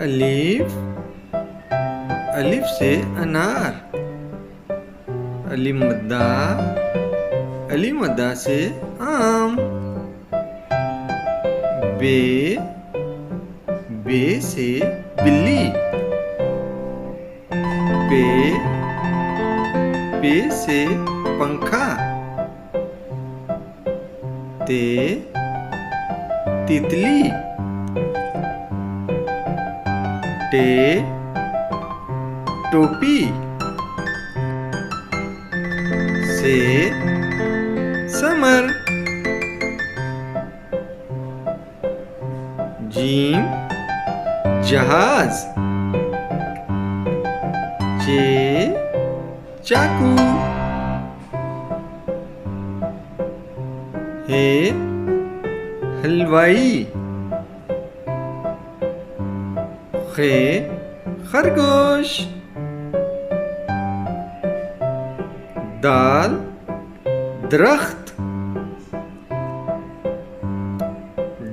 अलीफ, अलिफ से अनार। अली मद्दा से आम। बे से बिल्ली। पे से पंखा। तितली। टोपी। से समर। जीम जहाज। चाकू। हलवाई। खरगोश। दाल दरख्त।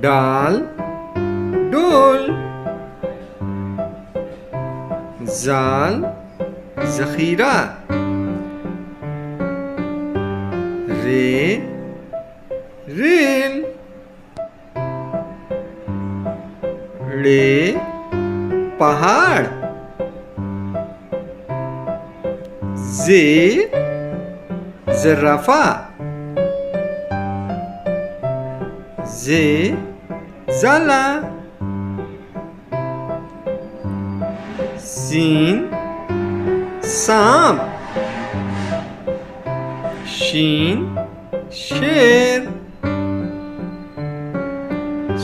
डाल डोल। जाल जखीरा। रेल। पहाड़। ज़राफ़ा। ज़ाला। सीन सांप। शीन शेर।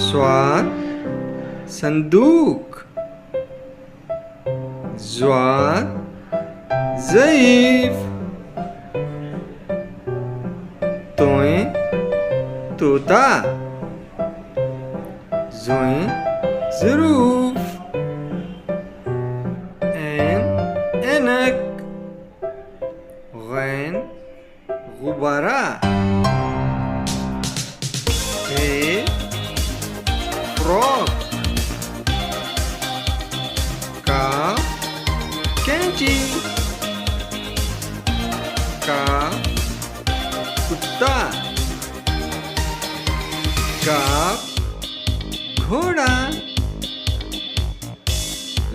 स्वाद संदूक। ज़्वाद ज़ईफ़। तोता। ज़रूफ। ऐनक। गैन गुब्बारा। फ्रॉक। कैंची। कुत्ता। घोड़ा।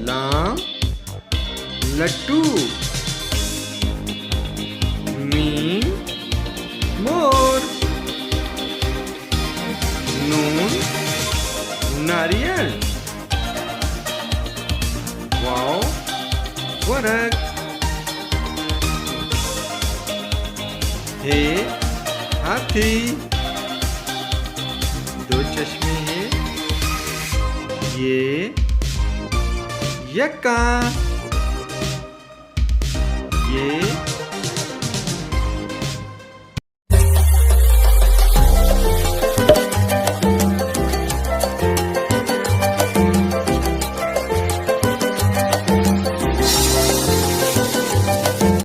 लाम लट्टू। मीम मोर। नून नारियल। वाव वर्क। हाथी। दो चश्मे हैं। ये यक्का। ये